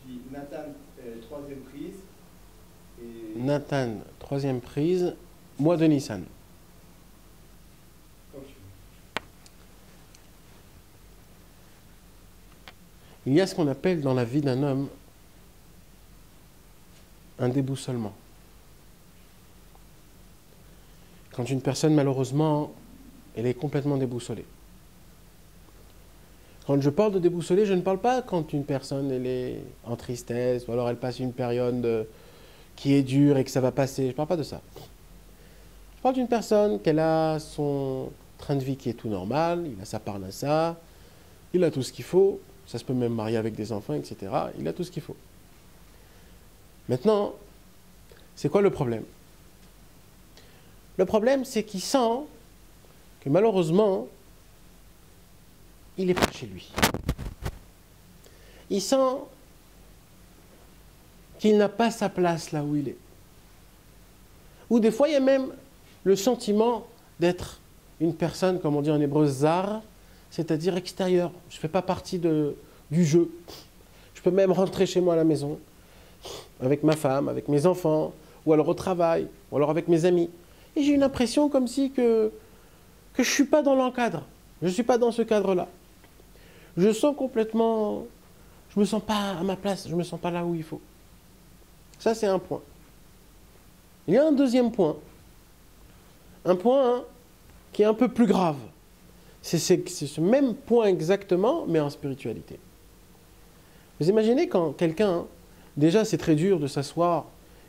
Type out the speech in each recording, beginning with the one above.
puis Nathan, troisième prise. Et... Nathan, troisième prise, mois de Nissan. Ok. Il y a ce qu'on appelle dans la vie d'un homme un déboussolement. Quand une personne, malheureusement, elle est complètement déboussolée. Quand je parle de déboussolée, je ne parle pas quand une personne elle est en tristesse, ou alors elle passe une période qui est dure et que ça va passer. Je ne parle pas de ça. Je parle d'une personne qu'elle a son train de vie qui est tout normal, il a sa parnassa, il a tout ce qu'il faut, ça se peut même marier avec des enfants, etc. Il a tout ce qu'il faut. Maintenant, c'est quoi le problème? Le problème, c'est qu'il sent que malheureusement, il n'est pas chez lui. Il sent qu'il n'a pas sa place là où il est. Ou des fois, il y a même le sentiment d'être une personne, comme on dit en hébreu, zar, c'est-à-dire extérieure. Je ne fais pas partie du jeu. Je peux même rentrer chez moi à la maison, avec ma femme, avec mes enfants, ou alors au travail, ou alors avec mes amis. Et j'ai une impression comme si que je ne suis pas dans l'encadre. Je ne suis pas dans ce cadre-là. Je sens complètement... Je ne me sens pas à ma place, je ne me sens pas là où il faut. Ça, c'est un point. Il y a un deuxième point. Un point qui est un peu plus grave. C'est ce même point exactement, mais en spiritualité. Vous imaginez quand quelqu'un... Déjà, c'est très dur de s'asseoir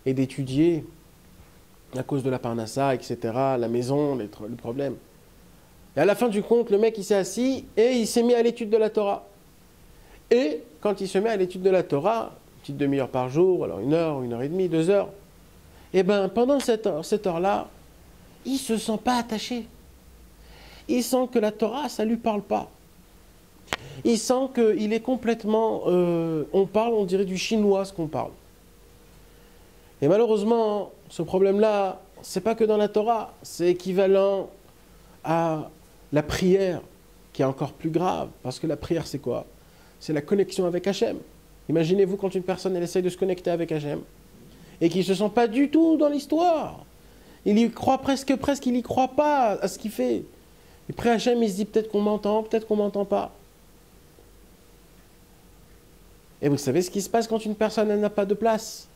et d'étudier à cause de la parnassa, etc., la maison, le problème. Et à la fin du compte, le mec, il s'est assis et il s'est mis à l'étude de la Torah. Et quand il se met à l'étude de la Torah, une petite demi-heure par jour, alors 1 heure et demie, 2 heures, et bien pendant cette heure-là, il ne se sent pas attaché. Il sent que la Torah, ça ne lui parle pas. Il sent qu'il est complètement... on dirait du chinois ce qu'on parle. Et malheureusement, ce problème-là, ce n'est pas que dans la Torah, c'est équivalent à la prière, qui est encore plus grave. Parce que la prière, c'est quoi? C'est la connexion avec Hachem. Imaginez-vous quand une personne elle essaye de se connecter avec Hachem et qu'il ne se sent pas du tout dans l'histoire. Il y croit presque il n'y croit pas à ce qu'il fait. Et après Hachem, il se dit peut-être qu'on m'entend, peut-être qu'on ne m'entend pas. Et vous savez ce qui se passe quand une personne elle n'a pas de place?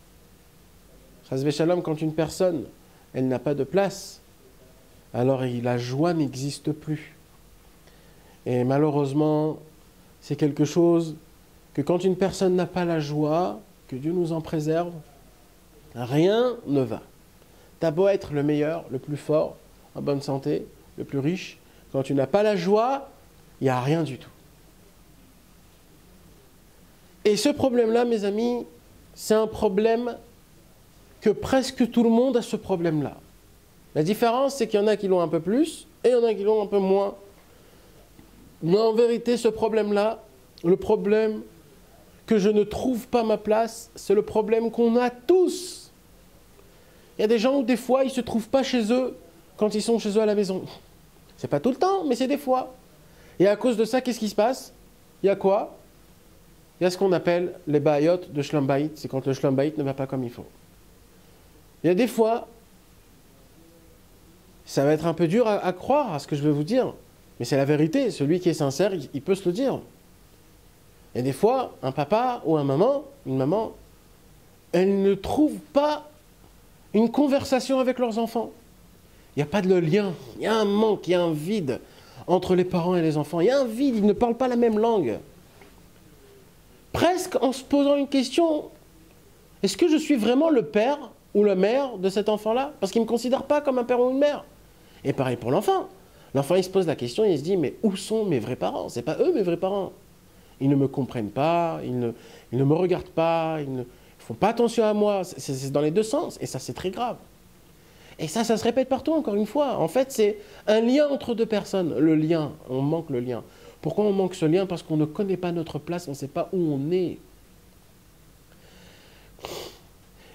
Chas v'shalom, quand une personne elle n'a pas de place, alors la joie n'existe plus. Et malheureusement, c'est quelque chose que quand une personne n'a pas la joie, que Dieu nous en préserve, rien ne va. T'as beau être le meilleur, le plus fort, en bonne santé, le plus riche, quand tu n'as pas la joie, il n'y a rien du tout. Et ce problème-là, mes amis, c'est un problème que presque tout le monde a ce problème-là. La différence, c'est qu'il y en a qui l'ont un peu plus et il y en a qui l'ont un peu moins. Mais en vérité, ce problème-là, le problème que je ne trouve pas ma place, c'est le problème qu'on a tous. Il y a des gens où des fois, ils ne se trouvent pas chez eux quand ils sont chez eux à la maison. C'est pas tout le temps, mais c'est des fois. Et à cause de ça, qu'est-ce qui se passe? Il y a quoi? Il y a ce qu'on appelle les bayot de Shlom Bayit. C'est quand le Shlom Bayit ne va pas comme il faut. Il y a des fois, ça va être un peu dur à croire à ce que je vais vous dire, mais c'est la vérité. Celui qui est sincère, il peut se le dire. Il y a des fois, un papa ou une maman, elle ne trouve pas une conversation avec leurs enfants. Il n'y a pas de lien, il y a un manque, il y a un vide entre les parents et les enfants. Il y a un vide, ils ne parlent pas la même langue. Presque en se posant une question, est-ce que je suis vraiment le père ou la mère de cet enfant-là? Parce qu'il ne me considère pas comme un père ou une mère. Et pareil pour l'enfant. L'enfant, il se pose la question, il se dit, mais où sont mes vrais parents? Ce n'est pas eux mes vrais parents. Ils ne me comprennent pas, ils ne me regardent pas, ils ne font pas attention à moi. C'est dans les deux sens, et ça, c'est très grave. Et ça se répète partout, encore une fois. En fait, c'est un lien entre deux personnes. Le lien, on manque le lien. Pourquoi on manque ce lien? Parce qu'on ne connaît pas notre place, on ne sait pas où on est.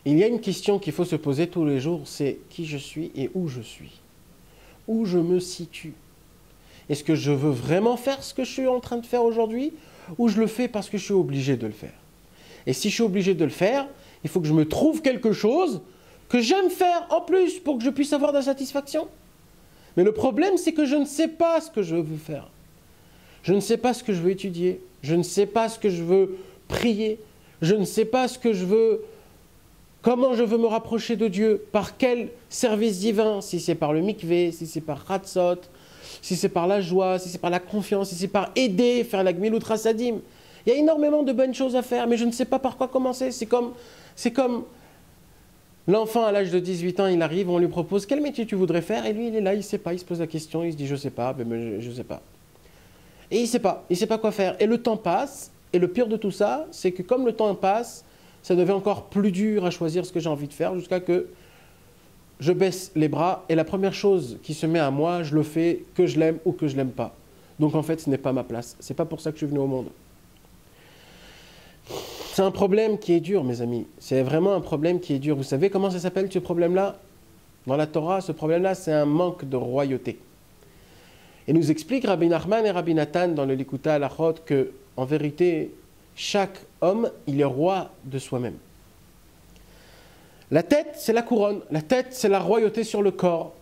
Il y a une question qu'il faut se poser tous les jours, c'est qui je suis et où je suis. Où je me situe. Est-ce que je veux vraiment faire ce que je suis en train de faire aujourd'hui, ou je le fais parce que je suis obligé de le faire? Et si je suis obligé de le faire, il faut que je me trouve quelque chose que j'aime faire en plus pour que je puisse avoir de la satisfaction. Mais le problème, c'est que je ne sais pas ce que je veux faire. Je ne sais pas ce que je veux étudier. Je ne sais pas ce que je veux prier. Je ne sais pas ce que je veux, comment je veux me rapprocher de Dieu, par quel service divin, si c'est par le mikvé, si c'est par Hatzot, si c'est par la joie, si c'est par la confiance, si c'est par aider, faire la gmilut rasadim. Il y a énormément de bonnes choses à faire, mais je ne sais pas par quoi commencer. C'est comme l'enfant à l'âge de 18 ans, il arrive, on lui propose quel métier tu voudrais faire, et lui il est là, il ne sait pas, il se pose la question, il se dit je ne sais pas, mais je ne sais pas. Et il ne sait pas quoi faire. Et le temps passe, et le pire de tout ça, c'est que comme le temps passe, ça devient encore plus dur à choisir ce que j'ai envie de faire, jusqu'à que je baisse les bras, et la première chose qui se met à moi, je le fais, que je l'aime ou que je ne l'aime pas. Donc en fait, ce n'est pas ma place. Ce n'est pas pour ça que je suis venu au monde. C'est un problème qui est dur, mes amis. C'est vraiment un problème qui est dur. Vous savez comment ça s'appelle, ce problème-là? Dans la Torah, ce problème-là, c'est un manque de royauté. Et nous explique Rabbi Nachman et Rabbi Nathan dans le Likuta Halachot que, en vérité, chaque homme, il est roi de soi-même. La tête, c'est la couronne. La tête, c'est la royauté sur le corps.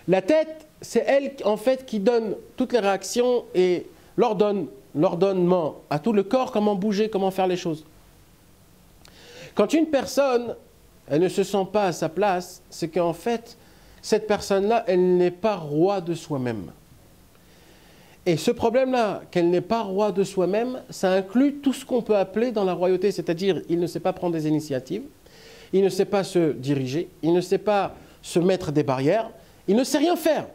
La tête, c'est elle, en fait, qui donne toutes les réactions et l'ordonnement à tout le corps, comment bouger, comment faire les choses. Quand une personne, elle ne se sent pas à sa place, c'est qu'en fait, cette personne-là, elle n'est pas roi de soi-même. Et ce problème-là, qu'elle n'est pas roi de soi-même, ça inclut tout ce qu'on peut appeler dans la royauté, c'est-à-dire il ne sait pas prendre des initiatives, il ne sait pas se diriger, il ne sait pas se mettre des barrières, il ne sait rien faire.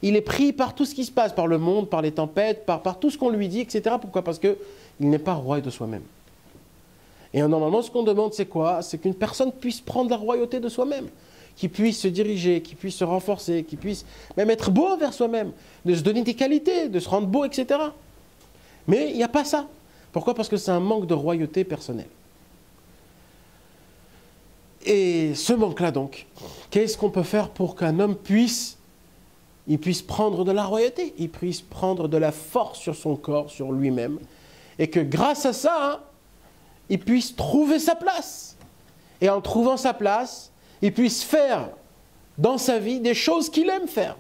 Il est pris par tout ce qui se passe, par le monde, par les tempêtes, par tout ce qu'on lui dit, etc. Pourquoi? Parce qu'il n'est pas roi de soi-même. Et normalement, ce qu'on demande, c'est quoi? C'est qu'une personne puisse prendre la royauté de soi-même, qui puisse se diriger, qui puisse se renforcer, qui puisse même être beau envers soi-même, de se donner des qualités, de se rendre beau, etc. Mais il n'y a pas ça. Pourquoi? Parce que c'est un manque de royauté personnelle. Et ce manque-là, donc, qu'est-ce qu'on peut faire pour qu'un homme puisse prendre de la royauté, il puisse prendre de la force sur son corps, sur lui-même, et que grâce à ça, il puisse trouver sa place. Et en trouvant sa place, il puisse faire dans sa vie des choses qu'il aime faire.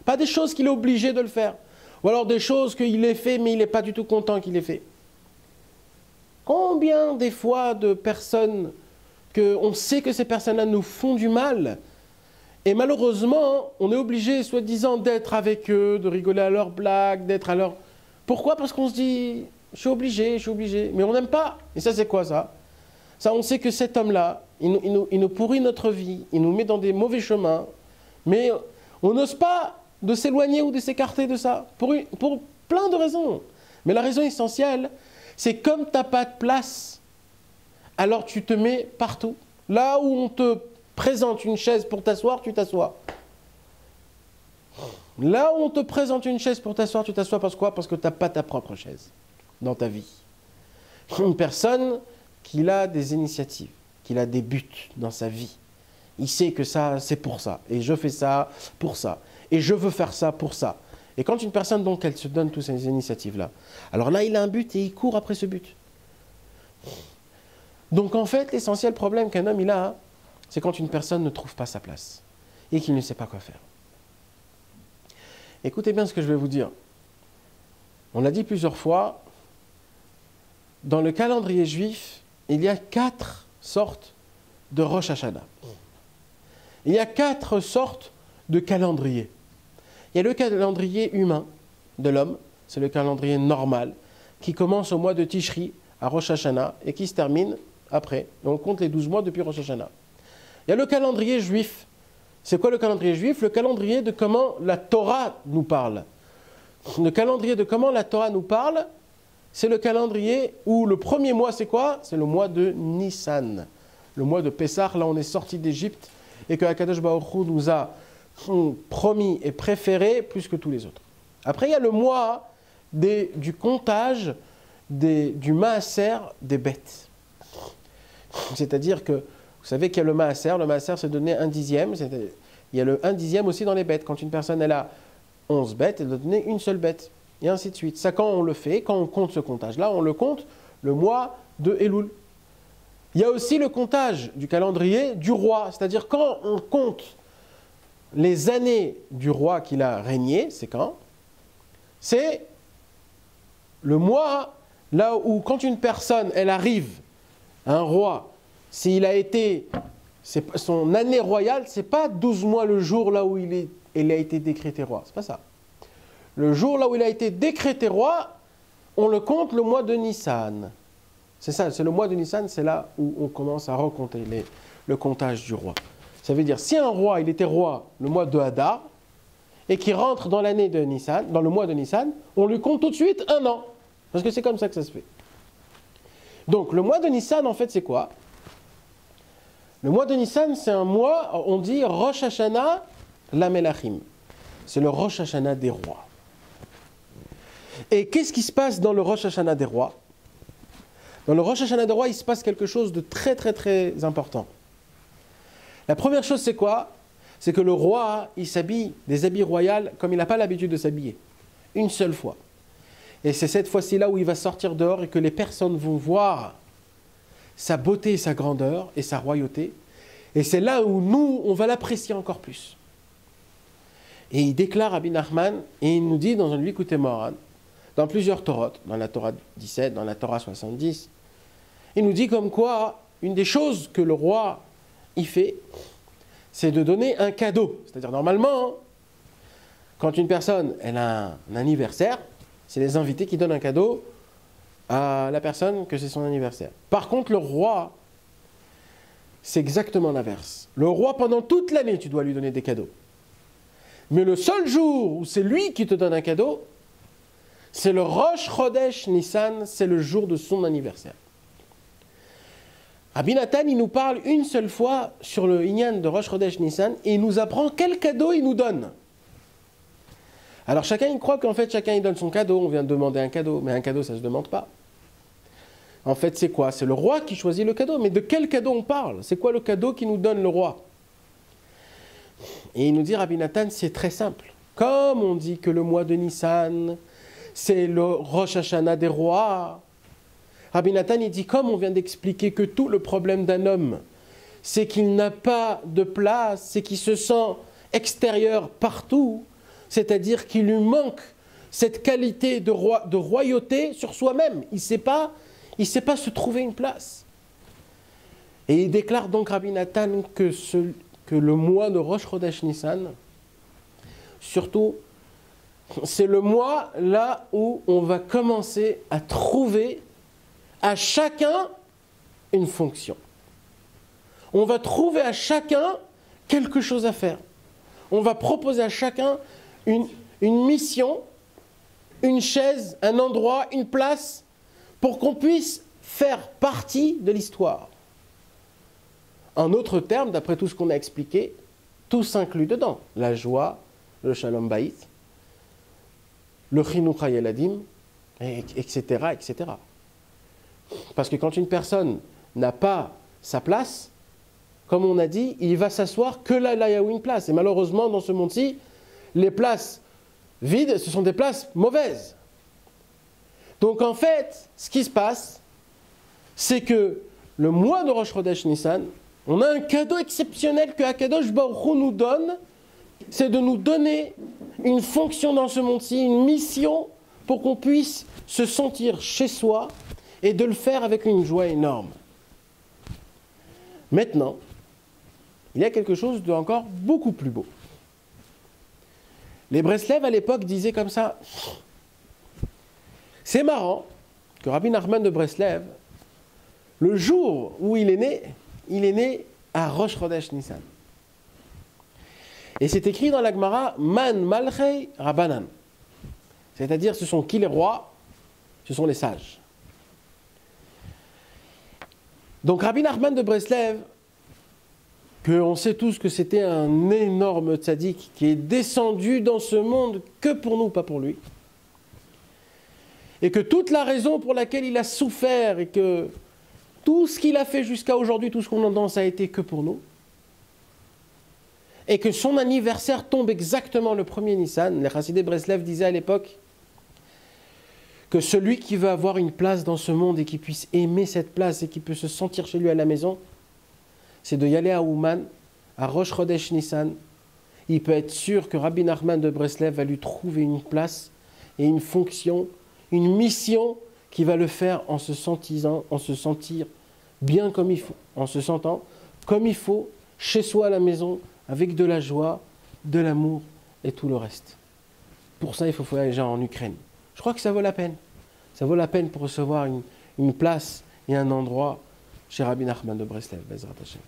Pas des choses qu'il est obligé de le faire. Ou alors des choses qu'il ait fait, mais il n'est pas du tout content qu'il ait fait. Combien des fois de personnes qu'on sait que ces personnes-là nous font du mal, et malheureusement, on est obligé, soi-disant, d'être avec eux, de rigoler à leurs blagues, d'être à leur... Pourquoi? Parce qu'on se dit, je suis obligé, mais on n'aime pas. Et ça, c'est quoi ça? Ça, on sait que cet homme-là, il nous pourrit notre vie, il nous met dans des mauvais chemins, mais on n'ose pas de s'éloigner ou de s'écarter de ça, pour plein de raisons. Mais la raison essentielle, c'est comme tu n'as pas de place, alors tu te mets partout. Là où on te présente une chaise pour t'asseoir, tu t'assois. Là où on te présente une chaise pour t'asseoir, tu t'assois parce quoi? Parce que tu n'as pas ta propre chaise dans ta vie. Une personne qui a des initiatives, qui a des buts dans sa vie. Il sait que ça, c'est pour ça. Et je fais ça pour ça. Et je veux faire ça pour ça. Et quand une personne, donc, elle se donne toutes ces initiatives-là, alors là, il a un but et il court après ce but. Donc, en fait, l'essentiel problème qu'un homme, il a, c'est quand une personne ne trouve pas sa place et qu'il ne sait pas quoi faire. Écoutez bien ce que je vais vous dire. On l'a dit plusieurs fois, dans le calendrier juif, il y a 4 sortes de Rosh Hashanah. Il y a 4 sortes de calendrier. Il y a le calendrier humain de l'homme, c'est le calendrier normal, qui commence au mois de Tishri à Rosh Hashanah et qui se termine après. Et on compte les 12 mois depuis Rosh Hashanah. Il y a le calendrier juif. C'est quoi le calendrier juif? Le calendrier de comment la Torah nous parle. Le calendrier de comment la Torah nous parle, c'est le calendrier où le premier mois, c'est quoi? C'est le mois de Nissan. Le mois de Pessah, là on est sorti d'Égypte et que Akadosh Baruch Hu nous a promis et préféré plus que tous les autres. Après, il y a le mois du comptage du maaser des bêtes. C'est-à-dire que, vous savez qu'il y a le maaser c'est donner 1/10. Il y a le 1/10 aussi dans les bêtes. Quand une personne elle a 11 bêtes, elle doit donner une seule bête. Et ainsi de suite. Ça, quand on le fait, quand on compte ce comptage-là, on le compte le mois de Elul. Il y a aussi le comptage du calendrier du roi, c'est-à-dire quand on compte les années du roi qu'il a régné, c'est quand? C'est le mois là où quand une personne, elle arrive, un roi, s'il a été, son année royale, c'est pas 12 mois le jour là où il a été décrété roi, c'est pas ça. Le jour là où il a été décrété roi, on le compte le mois de Nissan. C'est ça, c'est le mois de Nissan, c'est là où on commence à recompter le comptage du roi. Ça veut dire, si un roi, il était roi le mois de Hadar, et qu'il rentre dans l'année de Nissan, dans le mois de Nissan, on lui compte tout de suite un an. Parce que c'est comme ça que ça se fait. Donc, le mois de Nissan, en fait, c'est quoi? Le mois de Nissan, c'est un mois, on dit Rosh Hashanah la Melachim. C'est le Rosh Hashanah des rois. Et qu'est-ce qui se passe dans le Rosh Hashanah des rois? Dans le Rosh Hashanah des rois, il se passe quelque chose de très très très important. La première chose, c'est quoi? C'est que le roi, il s'habille des habits royaux comme il n'a pas l'habitude de s'habiller. Une seule fois. Et c'est cette fois-ci là où il va sortir dehors et que les personnes vont voir sa beauté, sa grandeur et sa royauté. Et c'est là où nous, on va l'apprécier encore plus. Et il déclare Rabbi Nachman, et il nous dit dans un Likutei Moharan, dans plusieurs Torahs, dans la Torah 17, dans la Torah 70, il nous dit comme quoi, une des choses que le roi y fait, c'est de donner un cadeau. C'est-à-dire, normalement, quand une personne elle a un anniversaire, c'est les invités qui donnent un cadeau à la personne que c'est son anniversaire. Par contre, le roi, c'est exactement l'inverse. Le roi, pendant toute l'année, tu dois lui donner des cadeaux. Mais le seul jour où c'est lui qui te donne un cadeau, c'est le Rosh Chodesh Nissan, c'est le jour de son anniversaire. Rabbi Nathan, il nous parle une seule fois sur le Inyan de Rosh Chodesh Nissan et il nous apprend quel cadeau il nous donne. Alors chacun, il croit qu'en fait, chacun, il donne son cadeau. On vient de demander un cadeau, mais un cadeau, ça ne se demande pas. En fait, c'est quoi? C'est le roi qui choisit le cadeau. Mais de quel cadeau on parle? C'est quoi le cadeau qui nous donne le roi? Et il nous dit, Rabbi Nathan, c'est très simple. Comme on dit que le mois de Nissan, c'est le Rosh Hashanah des rois, Rabbi Nathan, il dit, comme on vient d'expliquer que tout le problème d'un homme, c'est qu'il n'a pas de place, c'est qu'il se sent extérieur partout, c'est-à-dire qu'il lui manque cette qualité de royauté sur soi-même. Il ne sait pas se trouver une place. Et il déclare donc, Rabbi Nathan, que le mois de Rosh Chodesh Nissan, surtout, c'est le mois là où on va commencer à trouver à chacun une fonction. On va trouver à chacun quelque chose à faire. On va proposer à chacun une mission, une chaise, un endroit, une place, pour qu'on puisse faire partie de l'histoire. En autres termes, d'après tout ce qu'on a expliqué, tout s'inclut dedans. La joie, le shalom bayit, le chinuch hayeladim, etc., etc. Parce que quand une personne n'a pas sa place, comme on a dit, il va s'asseoir que là, il y a une place. Et malheureusement, dans ce monde-ci, les places vides, ce sont des places mauvaises. Donc en fait, ce qui se passe, c'est que le mois de Rosh Chodesh Nissan, on a un cadeau exceptionnel que Akadosh Baruch Hu nous donne, c'est de nous donner une fonction dans ce monde-ci, une mission, pour qu'on puisse se sentir chez soi et de le faire avec une joie énorme. Maintenant, il y a quelque chose d'encore beaucoup plus beau. Les Breslev à l'époque disaient comme ça, c'est marrant que Rabbi Nachman de Breslev, le jour où il est né à Rosh Chodesh Nissan. Et c'est écrit dans la Gemara, Man Malchei Rabbanan. C'est-à-dire, ce sont qui les rois? Ce sont les sages. Donc Rabbi Nachman de Breslev, qu'on sait tous que c'était un énorme tzaddik qui est descendu dans ce monde que pour nous, pas pour lui. Et que toute la raison pour laquelle il a souffert et que tout ce qu'il a fait jusqu'à aujourd'hui, tout ce qu'on entend, ça a été que pour nous. Et que son anniversaire tombe exactement le 1er Nissan. Les Chassidei Breslev disaient à l'époque que celui qui veut avoir une place dans ce monde et qui puisse aimer cette place et qui peut se sentir chez lui à la maison, c'est de y aller à Ouman, à Rosh Chodesh Nissan. Il peut être sûr que Rabbi Nachman de Breslev va lui trouver une place et une fonction, une mission qui va le faire en se sentir bien comme il faut, en se sentant comme il faut, chez soi à la maison, avec de la joie, de l'amour et tout le reste. Pour ça, il faut voyager en Ukraine. Je crois que ça vaut la peine. Ça vaut la peine pour recevoir une place et un endroit chez Rabbi Nachman de Breslev. Bezrat Hashem.